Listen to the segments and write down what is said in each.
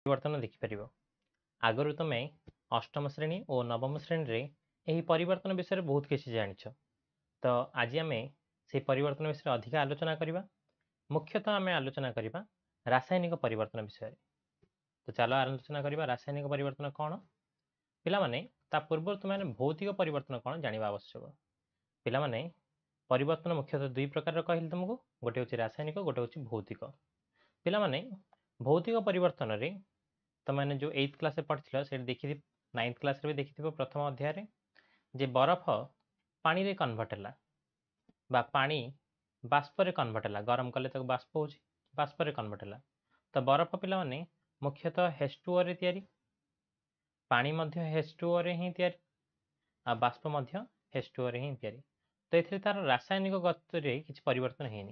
परिवर्तन देखिपर आगु तुम अष्टम श्रेणी और नवम श्रेणी रे यही परिवर्तन विषय बहुत किसी जाच तो आज आम से परिवर्तन विषय अधिक आलोचना करवा मुख्यतः आम आलोचना करवा रासायनिक परिवर्तन विषय। तो चलो आलोचना करवा रासायनिक परिवर्तन कौन पिला माने ता पूर्व तुम भौतिक परिवर्तन कौन जाना आवश्यक। पिला माने परिवर्तन मुख्यतः दुई प्रकार कहली तुमको गोटे हूँ रासायनिक गोटे हूँ भौतिक। पिला माने भौतिक परिवर्तन रे तुमने जो 8th क्लास पढ़ी से देखी 9th क्लास भी देखी प्रथम अध्याय जे बरफ पानी रे कन्वर्ट है बा पानी बाष्प रे कन्वर्ट है गरम कले तक बाष्प हो बाष्प रे कन्वर्ट है। तो बरफ पिला माने मुख्यतः H2O रे तैयारी पानी मध्य H2O रे ही तैयारी आ बाष्प मध्य H2O रे ही तैयारी। तो ये तार रासायनिक गति किसी परिवर्तन है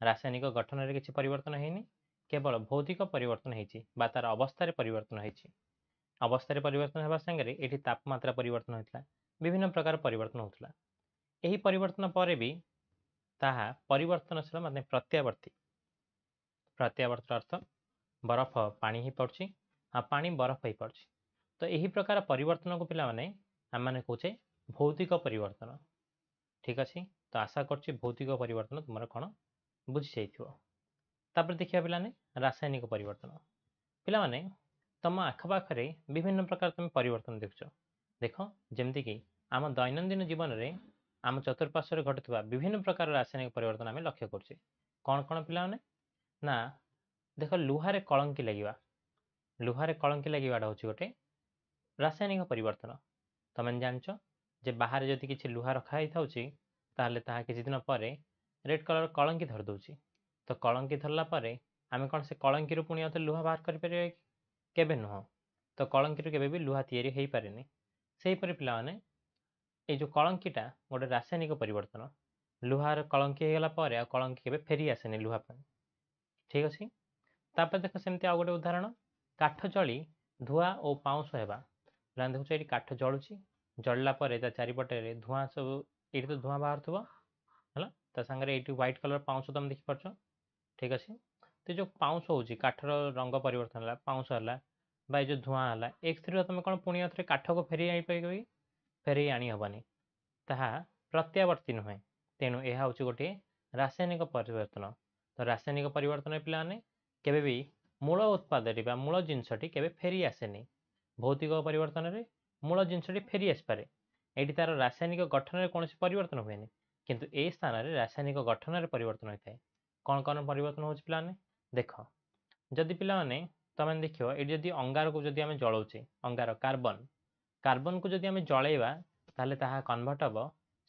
रासायनिक गठन में किसी परिवर्तन है केवल भौतिक परिवर्तन होती तार अवस्था परिवर्तन होती अवस्था परिवर्तन होगा सांगे ये तापमात्रा परिवर्तन होता विभिन्न प्रकार परिवर्तन होता यही परिवर्तन पर भी ताहा परिवर्तनशील माने प्रत्यावर्ती प्रत्यावर्त अर्थ बरफ पानी ही पड़ुछि आ पानी बरफ ही पड़ुछि। तो यही प्रकार परिवर्तन को पिला माने आम माने कहे भौतिक परिवर्तन। ठीक अच्छे तो आशा कर भौतिक परिवर्तन तुम कौन बुझी जापर देखिए पिलाने रासायनिक परिवर्तन पिला माने तुम आखपाखे विभिन्न प्रकार तुम परिवर्तन देखुच देख जमती कि आम दैनंदिन जीवन में आम चतुर्पार्श्व घटुवा विभिन्न प्रकार रासायनिक परिवर्तन आम लक्ष्य करुचे कौन कौन पिला माने ना देख लुहारे कलंकी लगे लुहारे कलंकी लगे हूँ गोटे रासायनिक परिवर्तन। तुम जानच जे बाहर जदि किसी लुहा रखाई था ताहले ताहा किसी दिन पर रेड कलर कलंकी धर दूची। तो कलंकी धरला आम कौन से कलंकी पुणी आउ लुहा बाहर कर केबे नुह। तो कलंकी केबे भी लुहा तैयारी हो पारे से पिला माने ये जो कलंकीटा गोटे रासायनिक परिवर्तन लुहार कलंकी होगला कलंकी केबे फेरी आसेनी लुहा पानी। ठीक अच्छे तापर देख सेमती आ गोटे उदाहरण काठ जली धुआ और पाउंश होगा देखुच ये काठ जलुची जलला चारिपटे धुआं सब ये तो धुआं बाहर थो है सागर ये व्हाइट कलर पाउंश तुम देखिपार। ठीक अच्छे तो जो पाउंश हो काठर रंग परिवर्तन है पाउंश है जो धुआं है एक तुम कौन पुणी थे काठ को फेरी आईपर फेरी आनी हेनी ताहा प्रत्यावर्ती नुहे तेणु यह हूँ गोटे रासायनिक परिवर्तन। तो रासायनिक परिवर्तन पिलाने केबे भी मूल उत्पाद मूल जिनसटी केबे फेरी आसेनी भौतिक परिवर्तन में मूल जिनसटी फेरी आसपे ये तार रासायनिक गठन में कौन परिवर्तन हुए किंतु ए स्थान में रासायनिक गठन में परिवर्तन होता है। कौन कौन परिवर्तन हो पाने देख जदि पिलाने तुम देख ये अंगार को जदि आम जलाऊे अंगार कार्बन कार्बन को जदि आम जलैवा ताहले ताहा कन्वर्ट हम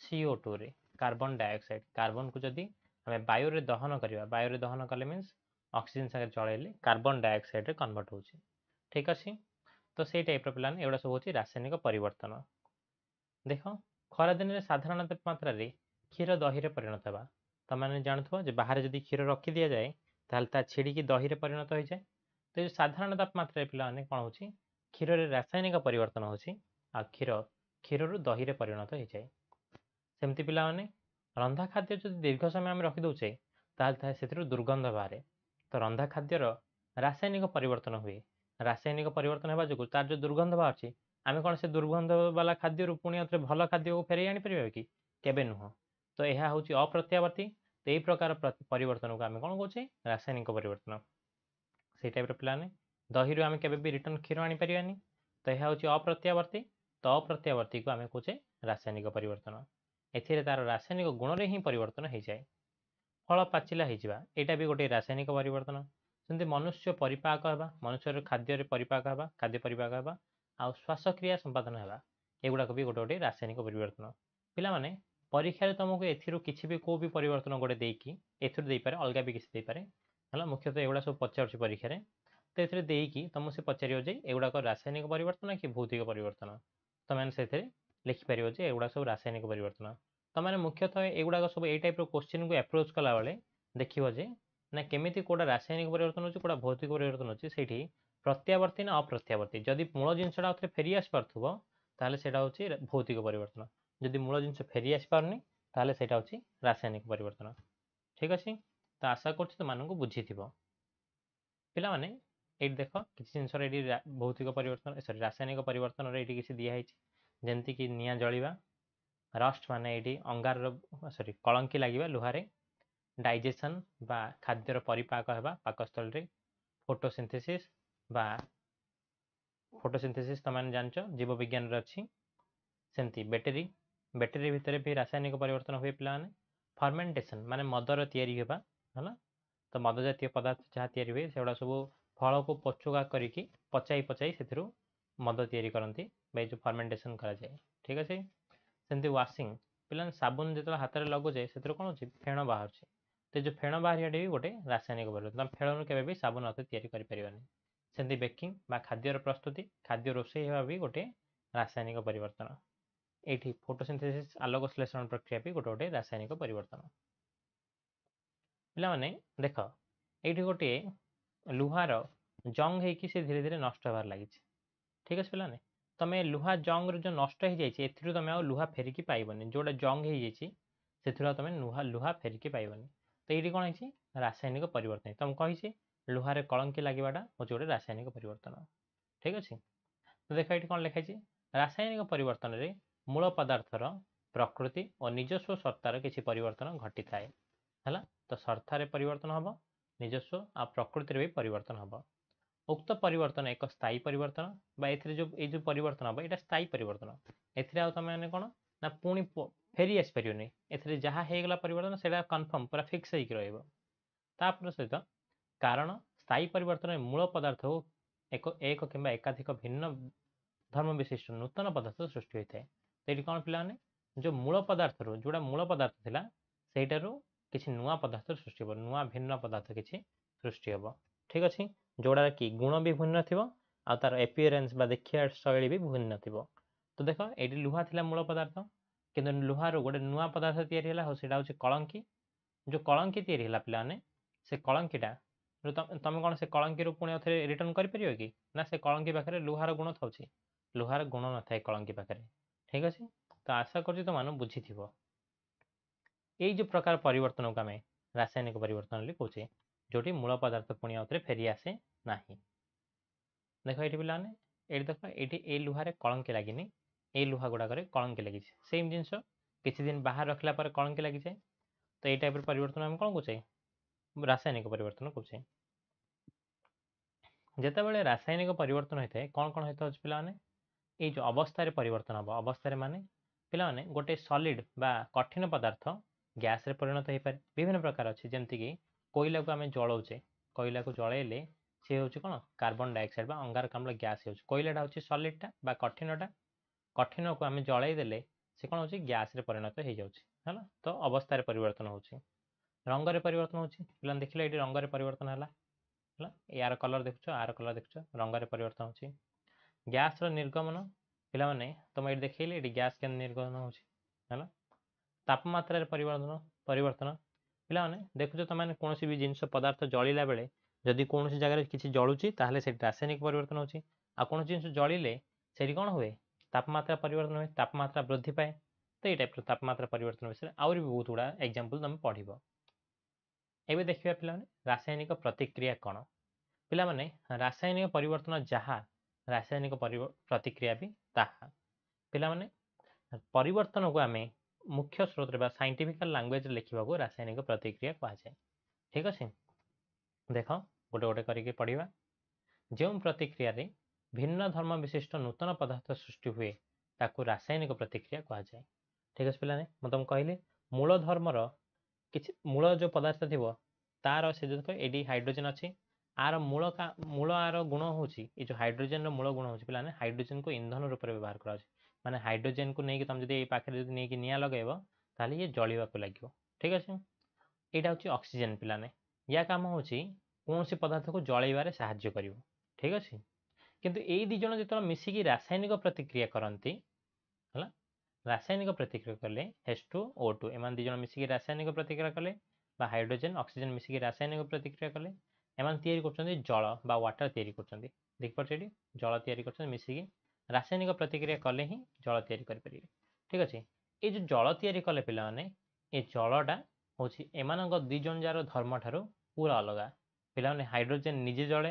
CO2 रे कार्बन डाइऑक्साइड कार्बन को जदि आम वायु दहन करवा वायु दहन कले मीन्स ऑक्सीजन सागर जलैले कार्बन डाइऑक्साइड रे कन्वर्ट हो। ठीक अच्छे तो से टाइप पिलाने एगुड़ा सब हूँ रासायनिक परिवर्तन। देख खरादिन साधारण तापमात्रा क्षीर दही परिणत होगा तुमने जानथो बाहर जदि क्षीर रखी दि जाए ताहले ता छिड़ी दही रे परिणत हो जाए। तो ये साधारण तापमात्रा पिलाने कौन हो क्षीर रे रासायनिक परिवर्तन हो क्षीर क्षीर दही रे परिणत हो जाए। सेमती पिलाने रंधा खाद्य जो दीर्घ समय आम रखिदे ताहले दुर्गंध बाहर। तो रंधा खाद्यर रासायनिक परिवर्तन हुए रासायनिक परिवर्तन होगा जो तार जो दुर्गंध बाहर आम कौन से दुर्गंध वाला खाद्य पुणी भल खाद्य को फेर आनीपर कि केबे नुह। तो यह हूँ अप्रत्यावर्ती। तो यही प्रकार परिवर्तन को आम कौन कहे रासायनिक परिवर्तन से टाइप पिलाने दही आम के रिटर्न क्षीर आनीपारानी। तो यह हूँ अप्रत्यावर्ती। तो अप्रत्यावर्ती को आम कहे रासायनिक परिवर्तन ए तार रासायनिक गुण में ही परिवर्तन हो जाए फल पाचिला होटा भी गोटे रासायनिक परिवर्तन। सेमती मनुष्य परिपाक होगा मनुष्य खाद्य परिपाक होगा खाद्य परिपाक होगा आ श्वासक्रिया संपादन होगा एगुड़ाक भी गोटे गोटे रासायनिक परिवर्तन। पिलाने परीक्षा तुमको एथिरू किसी भी को भी परिवर्तन गोटे देकी एपारे अलग भी किसी देपारे है मुख्यतः एगुड़ा सब पचार परीक्षा तो ये देकी तुमको से पचार एगुड़ाक रासायनिक परिवर्तन कि भौतिक परिवर्तन तुमने से लिखिपर एगुड़ा सब रासायनिक परिवर्तन। तुमने मुख्यतः एगुड़ाक सब ये टाइप क्वेश्चन को एप्रोच कला बेले देखिए ना केमी कौटा रासायनिक परिवर्तन हो कौटा भौतिक परिवर्तन अच्छे से प्रत्यावर्ती ना अप्रत्यावर्ती जदि मूल जिनसा फेरी आस पार्थुव ताहले सेटा होची भौतिक परिवर्तन जदि मूल जिनस फेरी आस पारनी ताहले सेटा होची रासायनिक परिवर्तन। ठीक अच्छे तो आशा कर बुझी पिला माने ଏଇଠି ଦେଖ କିଛି ଜିନିଷର ଏଇଠି ଭୌତିକ ପରିବର୍ତ୍ତନ ସରି ରାସାୟନିକ ପରିବର୍ତ୍ତନରେ ଏଇଠି କିଛି ଦିଆହେଇଛି, ଯେମିତିକି ନିଆଁ ଜଳିବା, ରଷ୍ଟ ମାନେ ଏଇଠି ଅଙ୍ଗାରର ସରି କଳଙ୍କି ଲାଗିବା ଲୁହାରେ, ଡାଇଜେସନ୍ ବା ଖାଦ୍ୟର ପରିପାକ ହେବା ପାକସ୍ଥଳୀରେ, ଫୋଟୋସିନ୍ଥେସିସ୍ ବା ଫୋଟୋସିନ୍ଥେସିସ୍ ତମାନେ ଜାଣିଛ ଜୀବବିଜ୍ଞାନରେ ଅଛି। ସେମିତି ବ୍ୟାଟେରୀ ଭିତରେ ବି ରାସାୟନିକ ପରିବର୍ତ୍ତନ ହୁଏ ପିଲାମାନେ। ଫର୍ମେଣ୍ଟେସନ୍ ମାନେ ମଦର ତିଆରି ହେବା ହେଲା, ତ ମଦ ଜାତୀୟ ପଦାର୍ଥ ଯାହା ତିଆରି ହୁଏ ସେଗୁଡ଼ା ସବୁ ଫଳକୁ ପଚୁକା କରିକି ପଚାଇ ସେଥିରୁ ମଦ ତିଆରି କରନ୍ତି ବା ଏ ଯେଉଁ ଫର୍ମେଣ୍ଟେସନ୍ କରାଯାଏ। ଠିକ୍ ଅଛି। ସେମିତି ୱାସିଂ, ପିଲାମାନେ ସାବୁନ ଯେତେବେଳେ ହାତରେ ଲଗାଉଛେ ସେଥିରୁ କ'ଣ ହେଉଛି ଫେଣ ବାହାରୁଛି, ତ ଯେଉଁ ଫେଣ ବାହାରିବାଟା ବି ଗୋଟେ ରାସାୟନିକ ପରିବର୍ତ୍ତନ। ଆମେ ଫେଣରୁ କେବେ ବି ସାବୁନ ହାତରେ ତିଆରି କରିପାରିବାନି। ସେମିତି ବେକିଂ ବା ଖାଦ୍ୟର ପ୍ରସ୍ତୁତି, ଖାଦ୍ୟ ରୋଷେଇ ହେବା ବି ଗୋଟେ ରାସାୟନିକ ପରିବର୍ତ୍ତନ। ଏଇଠି ଫୋଟୋସିନ୍ଥେସିସ୍ ଆଲୋକ ଶ୍ଳେଷଣ ପ୍ରକ୍ରିୟା ବି ଗୋଟେ ଗୋଟେ ରାସାୟନିକ ପରିବର୍ତ୍ତନ। ପିଲାମାନେ ଦେଖ ଏଇଠି ଗୋଟିଏ ଲୁହାର ଜଙ୍ଗ ହେଇକି ସେ ଧୀରେ ଧୀରେ ନଷ୍ଟ ହେବାର ଲାଗିଛି। ଠିକ୍ ଅଛି ପିଲାମାନେ, ତମେ ଲୁହା ଜଙ୍ଗରେ ଯେଉଁ ନଷ୍ଟ ହେଇଯାଇଛି ଏଥିରୁ ତମେ ଆଉ ଲୁହା ଫେରିକି ପାଇବନି, ଯେଉଁଟା ଜଙ୍ଗ ହେଇଯାଇଛି ସେଥିରୁ ଆଉ ତମେ ଲୁହା ଫେରିକି ପାଇବନି। ତ ଏଇଠି କ'ଣ ହେଇଛି ରାସାୟନିକ ପରିବର୍ତ୍ତନ। ତମକୁ କହିଛି ଲୁହାରେ କଳଙ୍କି ଲାଗିବାଟା ହେଉଛି ଗୋଟେ ରାସାୟନିକ ପରିବର୍ତ୍ତନ। ଠିକ୍ ଅଛି। ତ ଦେଖ ଏଇଠି କ'ଣ ଲେଖାଯାଇଛି, ରାସାୟନିକ ପରିବର୍ତ୍ତନରେ ମୂଳ ପଦାର୍ଥର ପ୍ରକୃତି ଓ ନିଜସ୍ୱ ସତ୍ତାର କିଛି ପରିବର୍ତ୍ତନ ଘଟିଥାଏ ହେଲା। ତ ସତ୍ତାରେ ପରିବର୍ତ୍ତନ ହେବ, ନିଜସ୍ୱ ଆଉ ପ୍ରକୃତିରେ ବି ପରିବର୍ତ୍ତନ ହେବ। ଉକ୍ତ ପରିବର୍ତ୍ତନ ଏକ ସ୍ଥାୟୀ ପରିବର୍ତ୍ତନ ବା ଏଥିରେ ଏଇ ଯେଉଁ ପରିବର୍ତ୍ତନ ହେବ ଏଇଟା ସ୍ଥାୟୀ ପରିବର୍ତ୍ତନ। ଏଥିରେ ଆଉ ତମେ ମାନେ କ'ଣ ନା ପୁଣି ଫେରି ଆସିପାରିବନି, ଏଥିରେ ଯାହା ହେଇଗଲା ପରିବର୍ତ୍ତନ ସେଇଟା କନଫର୍ମ ପୁରା ଫିକ୍ସ ହେଇକି ରହିବ। ତାପରେ ସହିତ କାରଣ ସ୍ଥାୟୀ ପରିବର୍ତ୍ତନରେ ମୂଳ ପଦାର୍ଥକୁ ଏକ କିମ୍ବା ଏକାଧିକ ଭିନ୍ନ ଧର୍ମ ବିଶିଷ୍ଟ ନୂତନ ପଦାର୍ଥ ସୃଷ୍ଟି ହୋଇଥାଏ। ତ ଏଇଠି କ'ଣ ପିଲାମାନେ ଯେଉଁ ମୂଳ ପଦାର୍ଥରୁ ଯେଉଁଟା ମୂଳ ପଦାର୍ଥ ଥିଲା ସେଇଟାରୁ କିଛି ନୂଆ ପଦାର୍ଥ ସୃଷ୍ଟି ହେବ, ନୂଆ ଭିନ୍ନ ପଦାର୍ଥ କିଛି ସୃଷ୍ଟି ହେବ। ଠିକ୍ ଅଛି। ଯୋଉଟାର କି ଗୁଣ ବି ଭିନ୍ନ ଥିବ ଆଉ ତାର ଏପିୟରାନ୍ସ ବା ଦେଖିବା ଶୈଳୀ ବି ଭିନ୍ନ ଥିବ। ତ ଦେଖ ଏଇଠି ଲୁହା ଥିଲା ମୂଳ ପଦାର୍ଥ, କିନ୍ତୁ ଲୁହାରୁ ଗୋଟେ ନୂଆ ପଦାର୍ଥ ତିଆରି ହେଲା, ଆଉ ସେଇଟା ହେଉଛି କଳଙ୍କି। ଯେଉଁ କଳଙ୍କି ତିଆରି ହେଲା ପିଲାମାନେ, ସେ କଳଙ୍କିଟା ତମେ କ'ଣ ସେ କଳଙ୍କିରୁ ପୁଣି ଆଉଥରେ ରିଟର୍ନ କରିପାରିବ କି? ନା ସେ କଳଙ୍କି ପାଖରେ ଲୁହାର ଗୁଣ ଥାଉଛି, ଲୁହାର ଗୁଣ ନଥାଏ କଳଙ୍କି ପାଖରେ। ଠିକ୍ ଅଛି। ତ ଆଶା କରୁଛି ତୁମମାନେ ବୁଝିଥିବ। ଏଇ ଯେଉଁ ପ୍ରକାର ପରିବର୍ତ୍ତନକୁ ଆମେ ରାସାୟନିକ ପରିବର୍ତ୍ତନ ବୋଲି କହୁଛେ, ଯେଉଁଠି ମୂଳ ପଦାର୍ଥ ପୁଣି ଆଉଥରେ ଫେରି ଆସେ ନାହିଁ। ଦେଖ ଏଇଠି ପିଲାମାନେ, ଏଇଠି ଦେଖ ଏଇଠି ଏଇ ଲୁହାରେ କଳଙ୍କି ଲାଗିନି, ଏଇ ଲୁହା ଗୁଡ଼ାକରେ କଳଙ୍କି ଲାଗିଛି। ସେମ୍ ଜିନିଷ କିଛି ଦିନ ବାହାର ରଖିଲା ପରେ କଳଙ୍କି ଲାଗିଯାଏ। ତ ଏଇ ଟାଇପ୍ର ପରିବର୍ତ୍ତନ ଆମେ କ'ଣ କହୁଛେ ରାସାୟନିକ ପରିବର୍ତ୍ତନ କହୁଛେ। ଯେତେବେଳେ ରାସାୟନିକ ପରିବର୍ତ୍ତନ ହୋଇଥାଏ କ'ଣ କ'ଣ ହୋଇଥାଉଛି ପିଲାମାନେ, ଏଇ ଯେଉଁ ଅବସ୍ଥାରେ ପରିବର୍ତ୍ତନ ହେବ, ଅବସ୍ଥାରେ ମାନେ ପିଲାମାନେ ଗୋଟେ ସଲିଡ୍ ବା କଠିନ ପଦାର୍ଥ ଗ୍ୟାସ୍ରେ ପରିଣତ ହୋଇପାରେ। ବିଭିନ୍ନ ପ୍ରକାର ଅଛି, ଯେମିତିକି କୋଇଲାକୁ ଆମେ ଜଳାଉଛେ, କୋଇଲାକୁ ଜଳାଇଲେ ସେ ହେଉଛି କ'ଣ କାର୍ବନ ଡାଇଅକ୍ସାଇଡ୍ ବା ଅଙ୍ଗାରକାମ୍ଳ ଗ୍ୟାସ୍ ହେଉଛି। କୋଇଲାଟା ହେଉଛି ସଲିଡ୍ଟା ବା କଠିନଟା, କଠିନକୁ ଆମେ ଜଳାଇ ଦେଲେ ସେ କ'ଣ ହେଉଛି ଗ୍ୟାସ୍ରେ ପରିଣତ ହେଇଯାଉଛି ହେଲା। ତ ଅବସ୍ଥାରେ ପରିବର୍ତ୍ତନ ହେଉଛି। ରଙ୍ଗରେ ପରିବର୍ତ୍ତନ ହେଉଛି, ପିଲାମାନେ ଦେଖିଲେ ଏଇଠି ରଙ୍ଗରେ ପରିବର୍ତ୍ତନ ହେଲା ହେଲା, ୟାର କଲର୍ ଦେଖୁଛ, ଆର କଲର୍ ଦେଖୁଛ, ରଙ୍ଗରେ ପରିବର୍ତ୍ତନ ହେଉଛି। ଗ୍ୟାସ୍ର ନିର୍ଗମନ, ପିଲାମାନେ ତୁମେ ଏଇଠି ଦେଖେଇଲେ ଏଇଠି ଗ୍ୟାସ୍ କେମିତି ନିର୍ଗମନ ହେଉଛି ହେଲା। ତାପମାତ୍ରାରେ ପରିବର୍ତ୍ତନ, ପିଲାମାନେ ଦେଖୁଛ ତୁମେ କୌଣସି ବି ଜିନିଷ ପଦାର୍ଥ ଜଳିଲା ବେଳେ ଯଦି କୌଣସି ଜାଗାରେ କିଛି ଜଳୁଛି ତାହେଲେ ସେଠି ରାସାୟନିକ ପରିବର୍ତ୍ତନ ହେଉଛି, ଆଉ କୌଣସି ଜିନିଷ ଜଳିଲେ ସେଠି କ'ଣ ହୁଏ ତାପମାତ୍ରା ପରିବର୍ତ୍ତନ ହୁଏ, ତାପମାତ୍ରା ବୃଦ୍ଧି ପାଏ। ତ ଏଇ ଟାଇପ୍ର ତାପମାତ୍ରା ପରିବର୍ତ୍ତନ ବିଷୟରେ ଆହୁରି ବି ବହୁତ ଗୁଡ଼ା ଏକ୍ଜାମ୍ପଲ୍ ତୁମେ ପଢ଼ିବ। ଏବେ ଦେଖିବା ପିଲାମାନେ ରାସାୟନିକ ପ୍ରତିକ୍ରିୟା କ'ଣ। ପିଲାମାନେ ରାସାୟନିକ ପରିବର୍ତ୍ତନ ଯାହା, ରାସାୟନିକ ପ୍ରତିକ୍ରିୟା ବି ତାହା। ପିଲାମାନେ ପରିବର୍ତ୍ତନକୁ ଆମେ ମୁଖ୍ୟ ସ୍ରୋତରେ ବା ସାଇଣ୍ଟିଫିକାଲ ଲାଙ୍ଗୁଏଜରେ ଲେଖିବାକୁ ରାସାୟନିକ ପ୍ରତିକ୍ରିୟା କୁହାଯାଏ। ଠିକ୍ ଅଛି। ଦେଖ ଗୋଟେ ଗୋଟେ କରିକି ପଢ଼ିବା। ଯେଉଁ ପ୍ରତିକ୍ରିୟାରେ ଭିନ୍ନ ଧର୍ମ ବିଶିଷ୍ଟ ନୂତନ ପଦାର୍ଥ ସୃଷ୍ଟି ହୁଏ ତାକୁ ରାସାୟନିକ ପ୍ରତିକ୍ରିୟା କୁହାଯାଏ। ଠିକ୍ ଅଛି ପିଲାମାନେ, ମୁଁ ତୁମକୁ କହିଲି ମୂଳ ଧର୍ମର କିଛି ମୂଳ ଯେଉଁ ପଦାର୍ଥ ଥିବ ତାର ସେ ଯେଉଁ ଏଇଠି ହାଇଡ୍ରୋଜେନ୍ ଅଛି, ଆର ମୂଳ ଆର ଗୁଣ ହେଉଛି ଏଇ ଯେଉଁ ହାଇଡ୍ରୋଜେନ୍ର ମୂଳ ଗୁଣ ହେଉଛି ପିଲାମାନେ ହାଇଡ୍ରୋଜେନ୍କୁ ଇନ୍ଧନ ରୂପରେ ବ୍ୟବହାର କରାଯାଉଛି। ମାନେ ହାଇଡ୍ରୋଜେନ୍କୁ ନେଇକି ତୁମେ ଯଦି ଏଇ ପାଖରେ ଯଦି ନେଇକି ନିଆଁ ଲଗାଇବ ତାହେଲେ ଇଏ ଜଳିବାକୁ ଲାଗିବ। ଠିକ୍ ଅଛି। ଏଇଟା ହେଉଛି ଅକ୍ସିଜେନ୍ ପିଲାମାନେ, ୟା କାମ ହେଉଛି କୌଣସି ପଦାର୍ଥକୁ ଜଳାଇବାରେ ସାହାଯ୍ୟ କରିବ। ଠିକ୍ ଅଛି। କିନ୍ତୁ ଏଇ ଦୁଇ ଜଣ ଯେତେବେଳେ ମିଶିକି ରାସାୟନିକ ପ୍ରତିକ୍ରିୟା କରନ୍ତି ହେଲା, ରାସାୟନିକ ପ୍ରତିକ୍ରିୟା କଲେ H2O2 ଏମାନେ ଦୁଇ ଜଣ ମିଶିକି ରାସାୟନିକ ପ୍ରତିକ୍ରିୟା କଲେ ବା ହାଇଡ୍ରୋଜେନ୍ ଅକ୍ସିଜେନ୍ ମିଶିକି ରାସାୟନିକ ପ୍ରତିକ୍ରିୟା କଲେ ଏମାନେ ତିଆରି କରୁଛନ୍ତି ଜଳ ବା ୱାଟର ତିଆରି କରୁଛନ୍ତି। ଦେଖିପାରୁଛ ଏଠି ଜଳ ତିଆରି କରୁଛନ୍ତି ମିଶିକି, ରାସାୟନିକ ପ୍ରତିକ୍ରିୟା କଲେ ହିଁ ଜଳ ତିଆରି କରିପାରିବେ। ଠିକ୍ ଅଛି। ଏଇ ଯେଉଁ ଜଳ ତିଆରି କଲେ ପିଲାମାନେ, ଏ ଜଳଟା ହେଉଛି ଏମାନଙ୍କ ଦୁଇ ଜଣ ଯାର ଧର୍ମ ଠାରୁ ପୁରା ଅଲଗା। ପିଲାମାନେ ହାଇଡ୍ରୋଜେନ୍ ନିଜେ ଜଳେ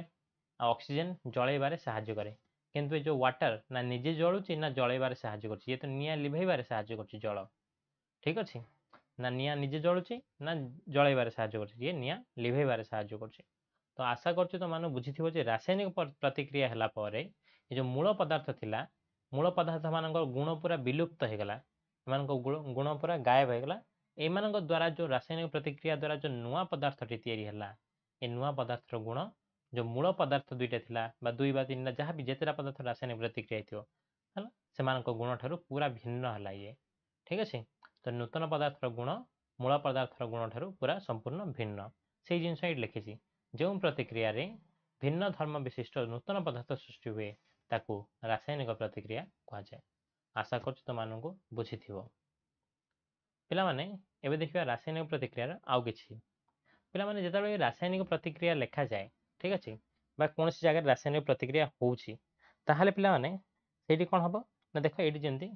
ऑक्सीजन जळेबारे साहाय्य करे किंतु जो वाटर ना निजे जळुची ना जळेबारे साहाय्य करछि ये तो निया लिभेबारे साहाय्य करछि जल ठीक अछि ना निया निजे जळुची ना जळेबारे साहाय्य करछि ये निया लिभेबारे साहाय्य करछि तो आशा करछु तो मानो बुझिथिबो जे रासायनिक प्रतिक्रिया हला परे ये जो मूल पदार्थ थिला मूल पदार्थ मानकर गुण पूरा विलुप्त हो गला एमानक गुण पूरा गायब हो गला एमानक द्वारा जो रासायनिक प्रतिक्रिया द्वारा जो नुआ पदार्थटी तैयारी हला ए नुआ पदार्थर गुण जो मूल पदार्थ दुईटा थिला बा दुई बा तीन जहाँ भी जेतेटा पदार्थ रासायनिक प्रतिक्रिया थी है सेमानक गुण ठारू पूरा भिन्न हला ये ठीक अच्छे तो नूतन पदार्थर गुण मूल पदार्थर गुण ठारू पूरा संपूर्ण भिन्न से जिनस ये लिखी जो प्रतिक्रिया रे भिन्न धर्म विशिष्ट नूतन पदार्थ सृष्टि हुए ताकू रासायनिक प्रतिक्रिया कहुए आशा कर तुमको बुझी पिला माने एबे देखिबा रासायनिक प्रतिक्रिया आउ किछि पिला माने जेतेबेले रासायनिक प्रतिक्रिया लेखा जाए ठीक अच्छे बा कौन जगह रासायनिक प्रतिक्रिया होउछि ताहले पिला माने सेठी कोन हबो ना देख एठी जेंती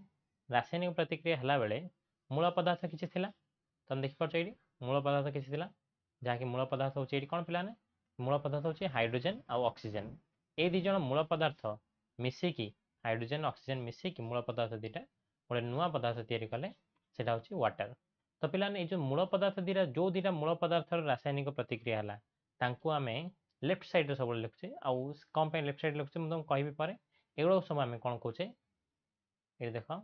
रासायनिक प्रतिक्रिया हला बेले मूल पदार्थ किछि थिला तम देखि परछ एठी मूल पदार्थ किछि थिला जहाँकि मूल पदार्थ होउछि एठी कोन पिला ने मूल पदार्थ होउछि हाइड्रोजन आ ऑक्सीजन ए दी जण मूल पदार्थ मिसिकी हाइड्रोजन ऑक्सीजन मिसिकी मूल पदार्थ दीटा गोटे नुआ पदार्थ तैयारी कले सेटा होउछि वाटर तो पिला ने जो मूल पदार्थ दीटा जो दीटा मूल पदार्थ रासायनिक प्रतिक्रिया हला तांको आमे लेफ्ट साइड रे सब लिखुचे आउ कम पे लेफ्ट साइड लिखुचे म तुम कहबी पारे एगुलो सब आमे कोन कहूचे ए देखो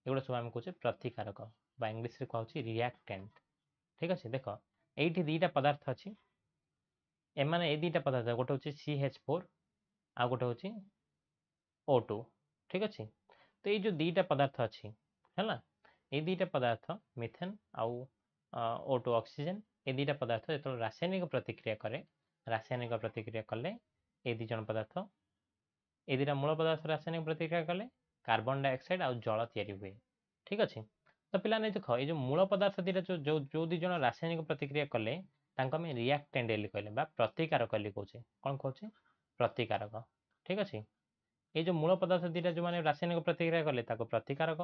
एगुलो सब आमे कहूचे प्रतिकारक बा इंग्लिश रे कहूची रिएक्टेंट ठीक अछि देखो एठी दीटा पदार्थ अछि एमाने ए दीटा पदार्थ गोटे होची CH4 आ गोटे होची O2 ठीक अछि तो ये जो दीटा पदार्थ अछि हैला ए दीटा पदार्थ मिथेन आउ O2 ऑक्सीजन ए दीटा पदार्थ जो रासायनिक प्रतिक्रिया करे रासायनिक प्रतिक्रिया कले ए दी जन पदार्थ ए दीटा मूल पदार्थ रासायनिक प्रतिक्रिया कले कार्बन डाइऑक्साइड आउ जल तैयारी हुए ठीक अछि तो पिला ने देख ये जो मूल पदार्थ दीटा जो जो दी जन रासायनिक प्रतिक्रिया कले तांको में रिएक्टेंट एली कहले बा प्रतिकारक एली कहूचे कोन कहूचे प्रतिकारक ठीक अछि ये जो मूल पदार्थ दीटा जो माने रासायनिक प्रतिक्रिया कले ताको प्रतिकारक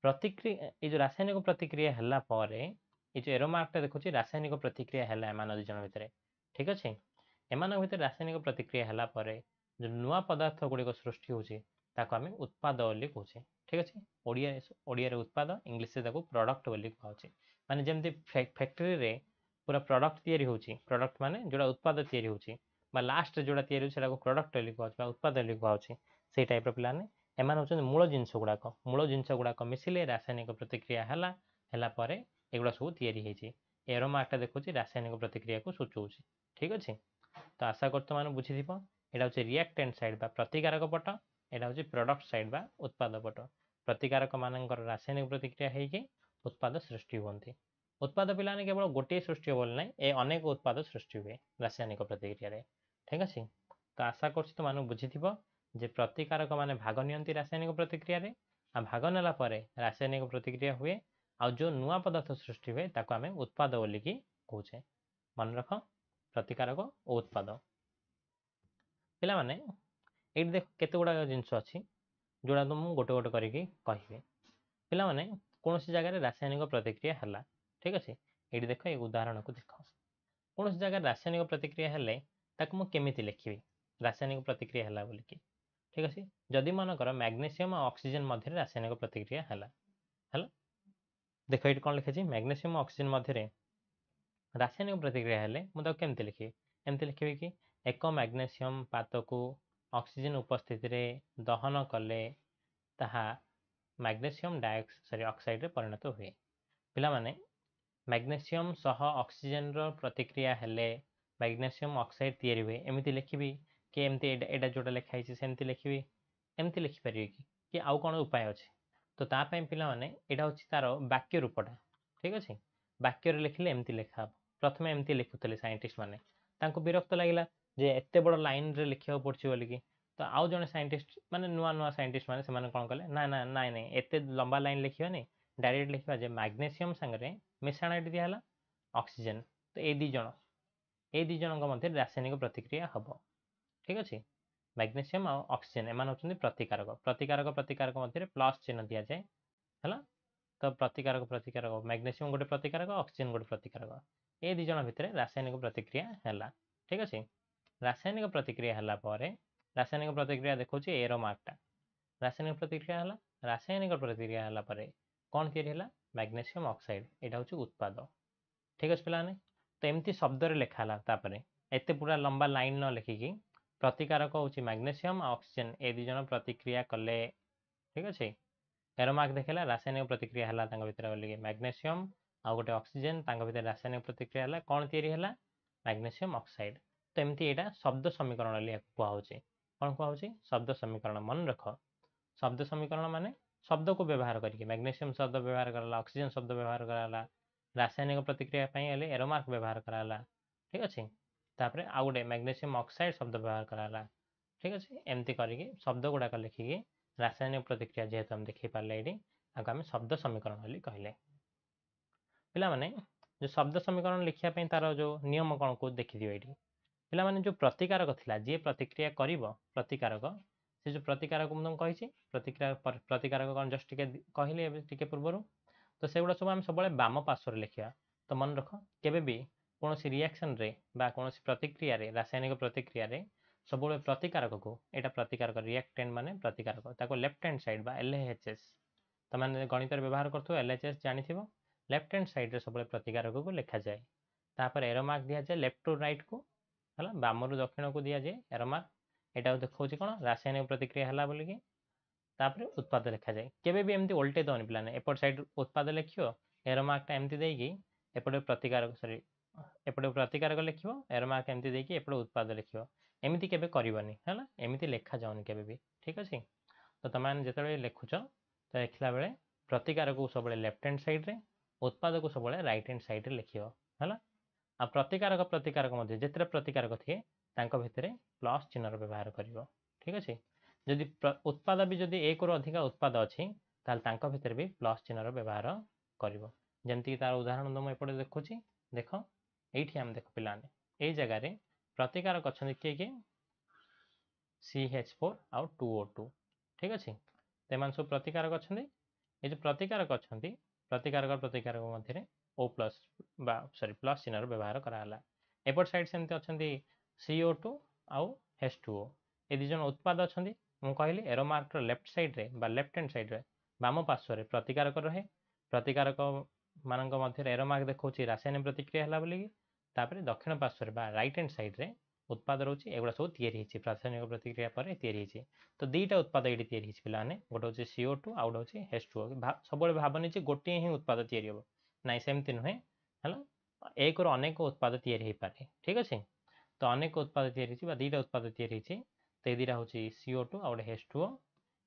प्रतिक्रिया ये जो रासायनिक प्रतिक्रिया हला पारे ये जो एरो मार्कटा देखुची रासायनिक प्रतिक्रिया हला एमान दी जन भितरे ठीक अछि एमान भितर रासायनिक प्रतिक्रिया हला पारे जो नुआ पदार्थ गुडी को सृष्टि होची ताको आमे उत्पाद बोली कहूचे ठीक अछि ओडिया रे उत्पाद इंग्लिश रे ताको प्रोडक्ट बोली कहूचे माने जेमति फैक्ट्री रे पूरा प्रोडक्ट तैयारी होची प्रोडक्ट माने जोडा उत्पाद तैयारी होची बा लास्ट रे जोडा तैयारी होची सेटा को प्रोडक्ट बोली कहूचे बा उत्पाद बोली कहूचे सेई टाइप रो पिलाने एमान होचन मूल जिंस गुडाक मिसिले रासायनिक प्रतिक्रिया हला पारे एगुडा सब तैयारी हेची एरो मार्कटा देखुची रासायनिक प्रतिक्रिया को सूचौची ठीक अछि तो आशा करतो माने बुझी दिबो एटा होची रिएक्टेंट साइड बा प्रतिकारक पट एटा होची प्रोडक्ट साइड बा उत्पाद पट प्रतिकारक मानकर रासायनिक प्रतिक्रिया हेकी उत्पाद सृष्टि होंती उत्पाद पिलाने केवल गोटे सृष्टि बोल नै ए अनेक उत्पाद सृष्टि हुए रासायनिक प्रतिक्रिया रे ठीक अछि तो आशा करछि तो माने बुझी दिबो जे प्रतिकारक माने भाग नियंती रासायनिक प्रतिक्रिया रे आ भाग नेला परे रासायनिक प्रतिक्रिया हुए आ जो नुआ पदार्थ सृष्टि हुए ताको आमे उत्पाद बोली की कहूचे मन रख प्रतिकारक और उत्पाद पिला माने एठी देख केते गुडा जिंस अछि जोडा तुम गोटे गोटे करिकी कहिबे पिला माने कोनोसी जगह रे रासायनिक प्रतिक्रिया हला ठीक अछि एठी देख एक उदाहरण को देख कोनोसी जगह रासायनिक प्रतिक्रिया हेले ताको म केमिति लिखिबी रासायनिक प्रतिक्रिया हला बोली की ठीक अछि जदि मनकर मैग्नीशियम और ऑक्सीजन मध्य रासायनिक प्रतिक्रिया हला हला देख एठी कोन लिखिछि मैग्नीशियम और ऑक्सीजन मध्य रासायनिक प्रतिक्रिया हेले मु ताको केमिति लिखिबी एमति लिखिबी कि एक मैग्नीशियम पातकू ऑक्सीजन उपस्थिति रे दहन कले ताहा मैग्नीशियम ऑक्साइड रे परिणत हुए पिला माने मैग्नीशियम सह ऑक्सीजन रो प्रतिक्रिया हेले मैग्नीशियम ऑक्साइड तैयारी हुए एमिति लिखिबी कि एमती एटा जोटा लिखा है सेमती लिखिबी एमती लिखिपारे कि आउ कौन उपाय अच्छे तो तापाई पिला माने एटा होछि तार वाक्य रूपटा ठीक अछि वाक्य रे लिखिले एमती लिखा प्रथमे एमती लिखुतले साइंटिस्ट माने तांको विरक्त लागिला जे एते बड़ लाइन रे लिखिया पड़छि बोली कि तो आउ जने साइंटिस्ट माने नुआ नुआ साइंटिस्ट माने से माने कोन कले ना ना नाइ नाइ एते लंबा लाइन लिखियो नै डायरेक्ट लिखिबा जे मैग्नीशियम संगे मिश्रण एटी दिया हला ऑक्सीजन तो ए दी जनक मध्य रासायनिक प्रतिक्रिया हबो ठीक अछि मैग्नीशियम और ऑक्सीजन एमान होचंदी प्रतिकारक प्रतिकारक मध्य प्लस चिन्ह दिया जाए हला तो प्रतिकारक मैग्नीशियम गोटे प्रतिकारक ऑक्सीजन गोटे प्रतिकारक ए दी जन भितर रासायनिक प्रतिक्रिया हला ठीक अछि ରାସାୟନିକ ପ୍ରତିକ୍ରିୟା ହେଲା ପରେ ରାସାୟନିକ ପ୍ରତିକ୍ରିୟା ଦେଖାଉଛି ଏର ମାର୍କଟା ରାସାୟନିକ ପ୍ରତିକ୍ରିୟା ହେଲା ରାସାୟନିକ ପ୍ରତିକ୍ରିୟା ହେଲା ପରେ କ'ଣ ତିଆରି ହେଲା ମ୍ୟାଗ୍ନେସିୟମ୍ ଅକ୍ସାଇଡ୍ ଏଇଟା ହେଉଛି ଉତ୍ପାଦ ଠିକ୍ ଅଛି ପିଲାମାନେ ତ ଏମିତି ଶବ୍ଦରେ ଲେଖା ହେଲା ତାପରେ ଏତେ ପୁରା ଲମ୍ବା ଲାଇନ୍ ନ ଲେଖିକି ପ୍ରତିକାରକ ହେଉଛି ମ୍ୟାଗ୍ନେସିୟମ୍ ଆଉ ଅକ୍ସିଜେନ୍ ଏ ଦୁଇ ଜଣ ପ୍ରତିକ୍ରିୟା କଲେ ଠିକ୍ ଅଛି ଏର ମାର୍କ ଦେଖେଇଲା ରାସାୟନିକ ପ୍ରତିକ୍ରିୟା ହେଲା ତାଙ୍କ ଭିତରେ ବୋଲିକି ମ୍ୟାଗ୍ନେସିୟମ୍ ଆଉ ଗୋଟେ ଅକ୍ସିଜେନ୍ ତାଙ୍କ ଭିତରେ ରାସାୟନିକ ପ୍ରତିକ୍ରିୟା ହେଲା କ'ଣ ତିଆରି ହେଲା ମ୍ୟାଗ୍ନେସିୟମ୍ ଅକ୍ସାଇଡ୍ ତ ଏମିତି ଏଇଟା ଶବ୍ଦ ସମୀକରଣ ବୋଲି କୁହାହେଉଛି କ'ଣ କୁହାହେଉଛି ଶବ୍ଦ ସମୀକରଣ ମନେ ରଖ ଶବ୍ଦ ସମୀକରଣ ମାନେ ଶବ୍ଦକୁ ବ୍ୟବହାର କରିକି ମ୍ୟାଗ୍ନେସିୟମ୍ ଶବ୍ଦ ବ୍ୟବହାର କରାଗଲା ଅକ୍ସିଜେନ୍ ଶବ୍ଦ ବ୍ୟବହାର କରାଗଲା ରାସାୟନିକ ପ୍ରତିକ୍ରିୟା ପାଇଁ ହେଲେ ଏରୋ ମାର୍କ ବ୍ୟବହାର କରାଗଲା ଠିକ୍ ଅଛି ତାପରେ ଆଉ ଗୋଟେ ମ୍ୟାଗ୍ନେସିୟମ୍ ଅକ୍ସାଇଡ୍ ଶବ୍ଦ ବ୍ୟବହାର କରାଗଲା ଠିକ୍ ଅଛି ଏମିତି କରିକି ଶବ୍ଦ ଗୁଡ଼ାକ ଲେଖିକି ରାସାୟନିକ ପ୍ରତିକ୍ରିୟା ଯେହେତୁ ଆମେ ଦେଖେଇ ପାରିଲେ ଏଇଠି ଆକୁ ଆମେ ଶବ୍ଦ ସମୀକରଣ ବୋଲି କହିଲେ ପିଲାମାନେ ଯେଉଁ ଶବ୍ଦ ସମୀକରଣ ଲେଖିବା ପାଇଁ ତାର ଯେଉଁ ନିୟମ କ'ଣ କୁ ଦେଖିଦିଅ ଏଇଠି ପିଲାମାନେ ଯେଉଁ ପ୍ରତିକାରକ ଥିଲା ଯିଏ ପ୍ରତିକ୍ରିୟା କରିବ ପ୍ରତିକାରକ ସେ ଯେଉଁ ପ୍ରତିକାରକ ମୁଁ ତୁମକୁ କହିଛି ପ୍ରତିକାରକ କ'ଣ ଜଷ୍ଟ ଟିକେ କହିଲି ଏବେ ଟିକେ ପୂର୍ବରୁ ତ ସେଗୁଡ଼ା ସବୁ ଆମେ ସବୁବେଳେ ବାମ ପାର୍ଶ୍ୱରେ ଲେଖିବା ତ ମନେ ରଖ କେବେ ବି କୌଣସି ରିଆକ୍ସନ୍ରେ ବା କୌଣସି ପ୍ରତିକ୍ରିୟାରେ ରାସାୟନିକ ପ୍ରତିକ୍ରିୟାରେ ସବୁବେଳେ ପ୍ରତିକାରକକୁ ଏଇଟା ପ୍ରତିକାରକ ରିଆକ୍ଟେଣ୍ଟ ମାନେ ପ୍ରତିକାରକ ତାକୁ ଲେଫ୍ଟ ହ୍ୟାଣ୍ଡ ସାଇଡ୍ ବା LHS ତମାନେ ଗଣିତରେ ବ୍ୟବହାର କରୁଥିବ LHS ଜାଣିଥିବ ଲେଫ୍ଟ ହ୍ୟାଣ୍ଡ ସାଇଡ୍ରେ ସବୁବେଳେ ପ୍ରତିକାରକକୁ ଲେଖାଯାଏ ତାପରେ ଏରୋ ମାର୍କ ଦିଆଯାଏ ଲେଫ୍ଟ ଟୁ ରାଇଟ୍କୁ ହେଲା ବାମରୁ ଦକ୍ଷିଣକୁ ଦିଆଯାଏ ଏରୋ ମାର୍କ ଏଇଟା ଦେଖାଉଛି କ'ଣ ରାସାୟନିକ ପ୍ରତିକ୍ରିୟା ହେଲା ବୋଲିକି ତାପରେ ଉତ୍ପାଦ ଲେଖାଯାଏ କେବେ ବି ଏମିତି ଓଲଟେଇ ଦେବନି ପିଲାମାନେ ଏପଟ ସାଇଡ୍ ଉତ୍ପାଦ ଲେଖିବ ଏରୋ ମାର୍କଟା ଏମିତି ଦେଇକି ଏପଟେ ପ୍ରତିକାରକ ଲେଖିବ ଏରୋ ମାର୍କ ଏମିତି ଦେଇକି ଏପଟେ ଉତ୍ପାଦ ଲେଖିବ ଏମିତି କେବେ କରିବନି ହେଲା ଏମିତି ଲେଖାଯାଉନି କେବେ ବି ଠିକ୍ ଅଛି ତ ତମେମାନେ ଯେତେବେଳେ ଲେଖୁଛ ତ ଲେଖିଲା ବେଳେ ପ୍ରତିକାରକୁ ସବୁବେଳେ ଲେଫ୍ଟ ହ୍ୟାଣ୍ଡ ସାଇଡ୍ରେ ଉତ୍ପାଦକୁ ସବୁବେଳେ ରାଇଟ୍ ହ୍ୟାଣ୍ଡ ସାଇଡ୍ରେ ଲେଖିବ ହେଲା ଆଉ ପ୍ରତିକାରକ ମଧ୍ୟ ଯେତେଟା ପ୍ରତିକାରକ ଥିବେ ତାଙ୍କ ଭିତରେ ପ୍ଲସ୍ ଚିହ୍ନର ବ୍ୟବହାର କରିବ ଠିକ୍ ଅଛି ଯଦି ଉତ୍ପାଦ ବି ଯଦି ଏକରୁ ଅଧିକା ଉତ୍ପାଦ ଅଛି ତାହେଲେ ତାଙ୍କ ଭିତରେ ବି ପ୍ଲସ୍ ଚିହ୍ନର ବ୍ୟବହାର କରିବ ଯେମିତିକି ତାର ଉଦାହରଣ ମୁଁ ଏପଟେ ଦେଖୁଛି ଦେଖ ଏଇଠି ଆମେ ଦେଖ ପିଲାମାନେ ଏଇ ଜାଗାରେ ପ୍ରତିକାରକ ଅଛନ୍ତି କିଏ କିଏ CH4 ଆଉ 2O2 ଠିକ୍ ଅଛି ସେମାନେ ସବୁ ପ୍ରତିକାରକ ଅଛନ୍ତି ଏ ଯେଉଁ ପ୍ରତିକାରକ ଅଛନ୍ତି ପ୍ରତିକାରକ ମଧ୍ୟରେ ପ୍ଲସ୍ ଚିହ୍ନର ବ୍ୟବହାର କରାଗଲା ଏପଟ ସାଇଡ୍ ସେମିତି ଅଛନ୍ତି CO2 ଆଉ H2O ଏ ଦୁଇ ଜଣ ଉତ୍ପାଦ ଅଛନ୍ତି ମୁଁ କହିଲି ଏରୋ ମାର୍କର ଲେଫ୍ଟ ସାଇଡ୍ରେ ବା ଲେଫ୍ଟ ହ୍ୟାଣ୍ଡ ସାଇଡ୍ରେ ବାମ ପାର୍ଶ୍ୱରେ ପ୍ରତିକାରକ ରହେ ପ୍ରତିକାରକ ମାନଙ୍କ ମଧ୍ୟରେ ଏରୋ ମାର୍କ ଦେଖାଉଛି ରାସାୟନିକ ପ୍ରତିକ୍ରିୟା ହେଲା ବୋଲିକି ତାପରେ ଦକ୍ଷିଣ ପାର୍ଶ୍ୱରେ ବା ରାଇଟ୍ ହ୍ୟାଣ୍ଡ ସାଇଡ୍ରେ ଉତ୍ପାଦ ରହୁଛି ଏଗୁଡ଼ା ସବୁ ତିଆରି ହେଇଛି ରାସାୟନିକ ପ୍ରତିକ୍ରିୟା ପରେ ତିଆରି ହେଇଛି ତ ଦୁଇଟା ଉତ୍ପାଦ ଏଇଠି ତିଆରି ହେଇଛି ପିଲାମାନେ ଗୋଟେ ହେଉଛି CO2 ଆଉ ଗୋଟେ ହେଉଛି H2O ସବୁବେଳେ ଭାବନି ଯେ ଗୋଟିଏ ହିଁ ଉତ୍ପାଦ ତିଆରି ହେବ ନାଇଁ ସେମିତି ନୁହେଁ ହେଲା ଏକରୁ ଅନେକ ଉତ୍ପାଦ ତିଆରି ହେଇପାରେ ଠିକ୍ ଅଛି ତ ଅନେକ ଉତ୍ପାଦ ତିଆରି ହେଇଛି ବା ଦୁଇଟା ଉତ୍ପାଦ ତିଆରି ହେଇଛି ତ ଏ ଦୁଇଟା ହେଉଛି CO2 ଆଉ ଗୋଟେ H2O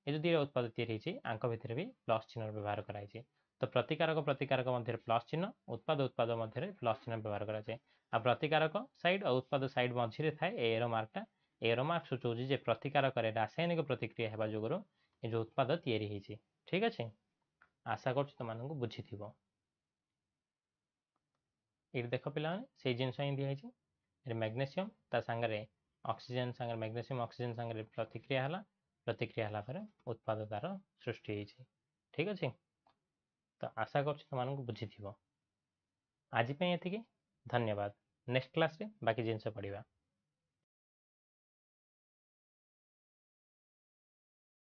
ଏ ଯେଉଁ ଦୁଇଟା ଉତ୍ପାଦ ତିଆରି ହେଇଛି ଆଙ୍କ ଭିତରେ ବି ପ୍ଲସ୍ ଚିହ୍ନର ବ୍ୟବହାର କରାଯାଇଛି ତ ପ୍ରତିକାରକ ମଧ୍ୟରେ ପ୍ଲସ୍ ଚିହ୍ନ ଉତ୍ପାଦ ମଧ୍ୟରେ ପ୍ଲସ୍ ଚିହ୍ନ ବ୍ୟବହାର କରାଯାଏ ଆଉ ପ୍ରତିକାରକ ସାଇଡ୍ ଆଉ ଉତ୍ପାଦ ସାଇଡ୍ ମଝିରେ ଥାଏ ଏରୋ ମାର୍କଟା ଏରୋ ମାର୍କ ସୂଚାଉଛି ଯେ ପ୍ରତିକାରକରେ ରାସାୟନିକ ପ୍ରତିକ୍ରିୟା ହେବା ଯୋଗୁଁ ଏ ଯେଉଁ ଉତ୍ପାଦ ତିଆରି ହେଇଛି ଠିକ୍ ଅଛି ଆଶା କରୁଛି ତୁମମାନଙ୍କୁ ବୁଝିଥିବ ଏଇଠି ଦେଖ ପିଲାମାନେ ସେଇ ଜିନିଷ ହିଁ ଦିଆହେଇଛି ଏଠି ମ୍ୟାଗ୍ନେସିୟମ୍ ତା ସାଙ୍ଗରେ ଅକ୍ସିଜେନ୍ ସାଙ୍ଗରେ ମ୍ୟାଗ୍ନେସିୟମ୍ ଅକ୍ସିଜେନ୍ ସାଙ୍ଗରେ ପ୍ରତିକ୍ରିୟା ହେଲା ପରେ ଉତ୍ପାଦ ତାର ସୃଷ୍ଟି ହେଇଛି ଠିକ୍ ଅଛି ତ ଆଶା କରୁଛି ତୁମମାନଙ୍କୁ ବୁଝିଥିବ ଆଜି ପାଇଁ ଏତିକି ଧନ୍ୟବାଦ ନେକ୍ସଟ କ୍ଲାସ୍ରେ ବାକି ଜିନିଷ ପଢ଼ିବା